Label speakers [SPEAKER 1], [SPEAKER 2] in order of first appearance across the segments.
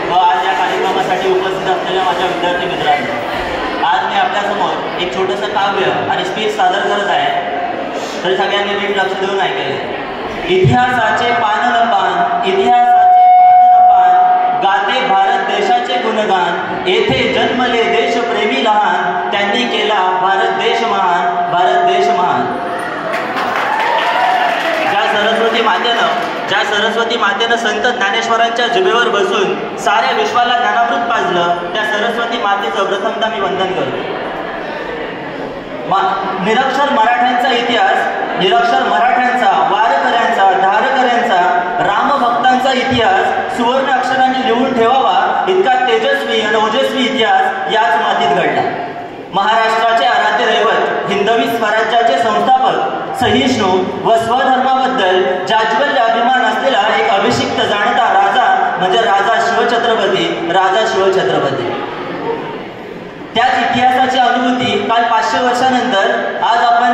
[SPEAKER 1] व आज या कार्यक्रमासाठी उपस्थित असलेल्या माझ्या विद्यार्थी मित्रांनो, आज मी आपल्यासमोर एक छोटंसं काव्य आणि स्पीच सादर करत आहे, तर सगळ्यांनी नीट लक्ष देऊन ऐकायचं। इतिहासाचे पान न पान, इतिहासाचे पान न पान, गाते भारत देशाचे गुणगान, येथे जन्मले देशप्रेमी लहान, त्यांनी केला भारत देश महान, भारत देश महान। ज्या सरस्वती मातेनं संत ज्ञानेश्वरांच्या जिभेवर बसून साऱ्या विश्वाला ज्ञानामृत पाजलं, त्या सरस्वती मातेचं प्रथमतः मी वंदन करतो। निरक्षर मराठ्यांचा इतिहास, निरक्षर मराठ्यांचा, वारकऱ्यांचा, धारकऱ्यांचा, रामभक्तांचा इतिहास सुवर्ण अक्षरांनी लिहून ठेवावा इतका तेजस्वी आणि ओजस्वी इतिहास याच मातीत घडला। महाराष्ट्राचे आराध्य दैवत, हिंदवी स्वराज्याचे संस्थापक, सहिष्णू व स्वधर्माबद्दल जाज्वल्य अभिमान असलेला एक अभिषिक्त जाणता राजा म्हणजे राजा शिवछत्रपती, राजा शिवछत्रपती। त्याच इतिहासाची अनुभूती काल 500 वर्षानंतर आज आपण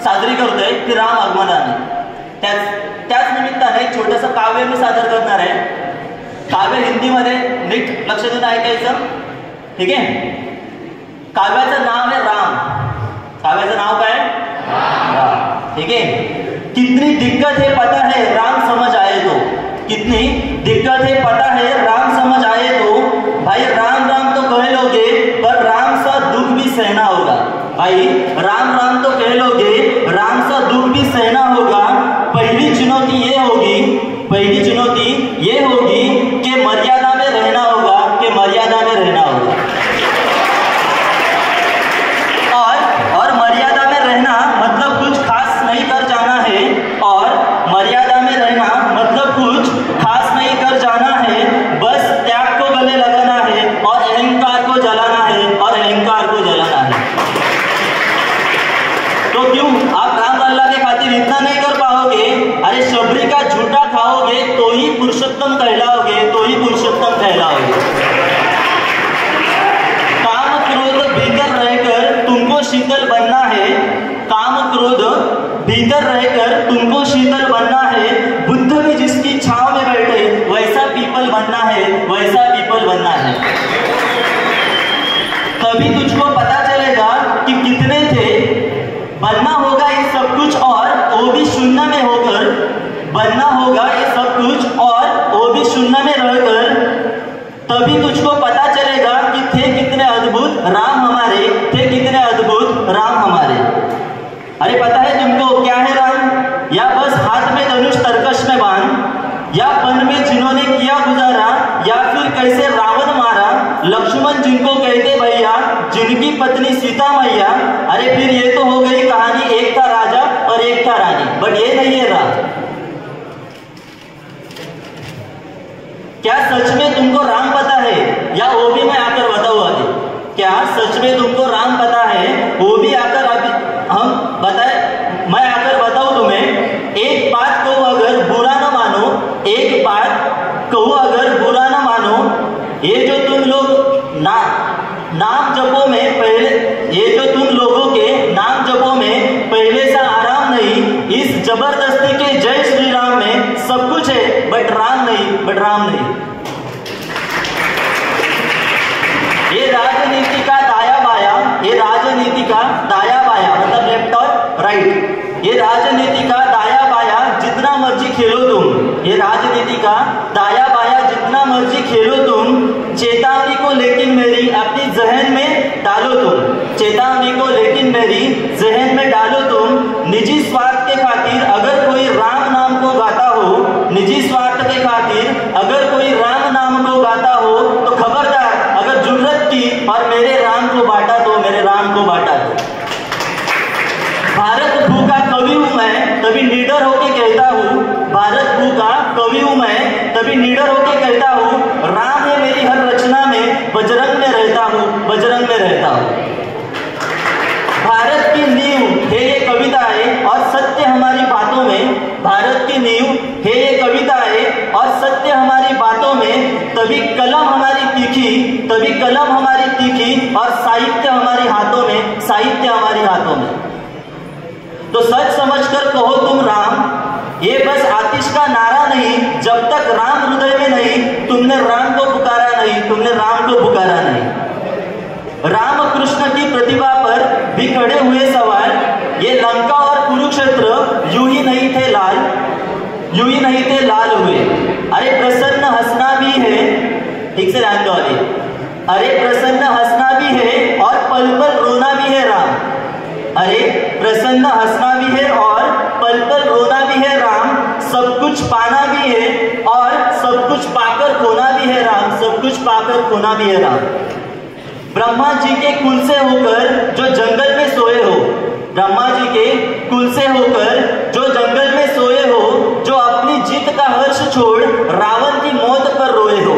[SPEAKER 1] साजरी करतोय की राम आगमनाने। त्याच निमित्ताने एक छोटंसं काव्य मी सादर करणार आहे। काव्य हिंदीमध्ये नीट लक्ष देऊन ऐकायचं, ठीक आहे? काव्याचं नाव आहे राम। काव्याचं नाव काय? राम, ठीक है? कितनी दिक्कत है पता है राम समझ आए तो, कितनी दिक्कत है पता है राम समझ आए तो, भाई राम राम तो कह लोगे पर राम सा दुख भी सहना होगा। भाई राम राम तो कह लोगे, राम सा दुख भी सहना होगा। पहली चुनौती ये होगी, पहली चुनौती ये होगी कि मर्यादा में रहना होगा, कि मर्यादा में रहना होगा। और मर्यादा में रहना मतलब कुछ खास नहीं कर जाना है, और मर्यादा में रहना मतलब कुछ खास नहीं कर जाना है, बस त्याग को गले लगाना है और अहंकार को जलाना है, और अहंकार को जलाना है। तो क्यों आप राम लल्ला के खातिर इतना नहीं कर पाओगे? अरे शबरी का झूठा खाओगे तो ही पुरुषोत्तम कहलाओगे, तो ही पुरुषोत्तम कहलाओगे। काम क्रोध भीतर रहकर तुमको शीतल बनना है, काम क्रोध भीतर रहकर तुमको शीतल बनना है। बुद्ध भी जिसकी छांव में बैठे वैसा पीपल बनना है, वैसा पीपल बनना है। तभी तुझको पता चलेगा कि कितने थे। बनना होगा ये सब कुछ और वो भी शून्य में होकर, बनना होगा ये सब कुछ और वो भी शून्य में रहकर। तभी तुझको पता चलेगा कि थे कितने अद्भुत राम हमारे, थे कितने अद्भुत राम हमारे। अरे पता है तुमको क्या है राम? या बस हाथ में धनुष तरकश में बांध, या वन में जिन्होंने किया गुजारा, या फिर कैसे रावण मारा, लक्ष्मण जिनको कहते भैया, जिनकी पत्नी सीता मैया। अरे फिर ये तो हो गई कहानी, एक था राजा और एक था रानी, बट ये नहीं है राम। क्या सच में तुमको राम पता है? या वो भी मैं आकर बताऊँ अभी? क्या सच में तुमको राम पता है? वो भी आकर अभी हम बताए, मैं आकर बताऊं तुम्हें। एक बात को अगर बुरा न मानो, एक बात कहूँ अगर बुरा न मानो, ये जो तुम लोग नाम जपो में पहले, ये जो तुम लोगों के नाम जपो में पहले सा आराम नहीं। इस जबरदस्ती के जय श्री राम में सब कुछ है बट राम नहीं, बट राम नहीं। ये राजनीति का दाया बाया, ये राजनीति का दाया बाया मतलब लेफ्ट और राइट, ये राजनीति का दाया बाया जितना मर्जी खेलो तुम, ये राजनीति का दाया बाया जितना मर्जी खेलो तुम। चेतावनी को लेकिन मेरी अपनी जहन में डालो तुम, चेतावनी को लेकिन मेरी जहन में डालो तुम। निजी स्वार्थ के खातिर अगर कोई राम नाम को गाता हो, निजी स्वार्थ के खातिर अगर कोई राम नाम को गाता हो तो खबरदार, अगर जुर्रत की और मेरे राम को बांटा तो, मेरे राम को बांटा तो। भारत भू का कवि हूं मैं, तभी निडर होके कहता हूँ, भारत भू का कवि हूं मैं, तभी निडर होके कहता हूँ, राम है मेरी हर रचना में, बजरंग में रहता हूँ, बजरंग में रहता हूँ। भारत की नींव है ये कविताएं और सत्य हमारी बातों में, भारत की नींव है ये कविताएं और सत्य हमारी बातों में। तभी कलम हमारी तीखी, तभी कलम हमारी तीखी और साहित्य हमारे हाथों में, साहित्य हमारे हाथों में। तो सच समझकर कहो तुम राम, ये बस आतिश का नारा नहीं, जब तक राम हृदय में नहीं तुमने राम को पुकारा तुमने राम को पुकारा नहीं। राम कृष्ण की प्रतिभा पर भी खड़े हुए सवाल, ये लंका और कुरुक्षेत्र यूं ही नहीं थे लाल हुए। अरे प्रसन्न हंसना भी है, ठीक से ध्यान दो। अरे प्रसन्न हंसना भी है और पल पल रोना भी है राम। अरे प्रसन्न हंसना भी है और पल पल रोना भी है राम। सब कुछ पाना भी है और सब कुछ पाकर खोना भी है राम। सब कुछ पाकर खोना भी है राम। ब्रह्मा जी के कुल से होकर जो जंगल में सोए हो, ब्रह्मा जी के कुल से होकर जो जंगल में सोए हो, जो अपनी जीत का हर्ष छोड़ रावण की मौत पर रोए हो।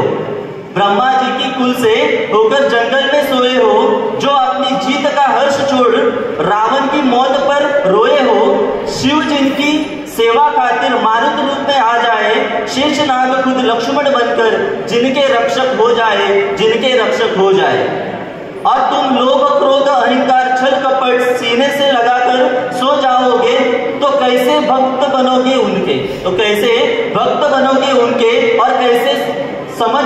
[SPEAKER 1] ब्रह्मा जी की कुल से होकर जंगल में सोए हो, जो अपनी जीत का हर्ष छोड़ रावण की मौत पर रोए हो। शिव जिनकी सेवा खातिर मारुत रूप में आ जाए, शेषनाग खुद लक्ष्मण बनकर जिनके रक्षक हो जाए। और तुम लोभ क्रोध अहंकार छल कपट सीने से लगाकर सो जाओगे, तो कैसे भक्त बनोगे उनके और कैसे समझ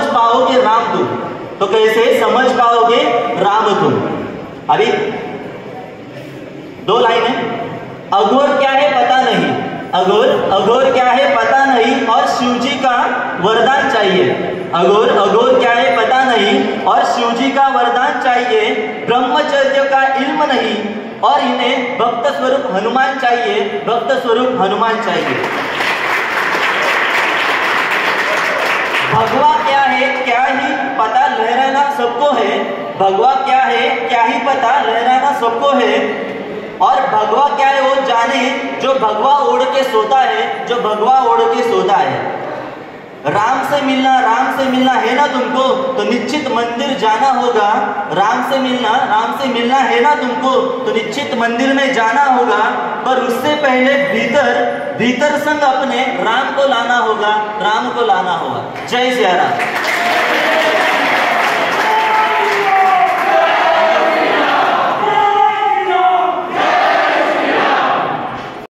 [SPEAKER 1] पाओगे राम तुम। अभी 2 लाइन है। अघोर क्या है पता नहीं, अघोर क्या है पता नहीं और शिव जी का वरदान चाहिए। अघोर क्या है पता नहीं और शिव जी का वरदान चाहिए। ब्रह्मचर्य का इल्म नहीं और इन्हें भक्त स्वरूप हनुमान चाहिए। भगवा क्या है क्या ही पता लहराना सबको है। भगवा क्या है क्या ही पता लहराना सबको है। और भगवा क्या है वो जाने जो भगवा ओढ़ के सोता है। राम से मिलना है ना तुमको, तो निश्चित मंदिर जाना होगा। राम से मिलना है ना तुमको, तो निश्चित मंदिर में जाना होगा। पर उससे पहले भीतर संग अपने राम को लाना होगा। जय सिया राम।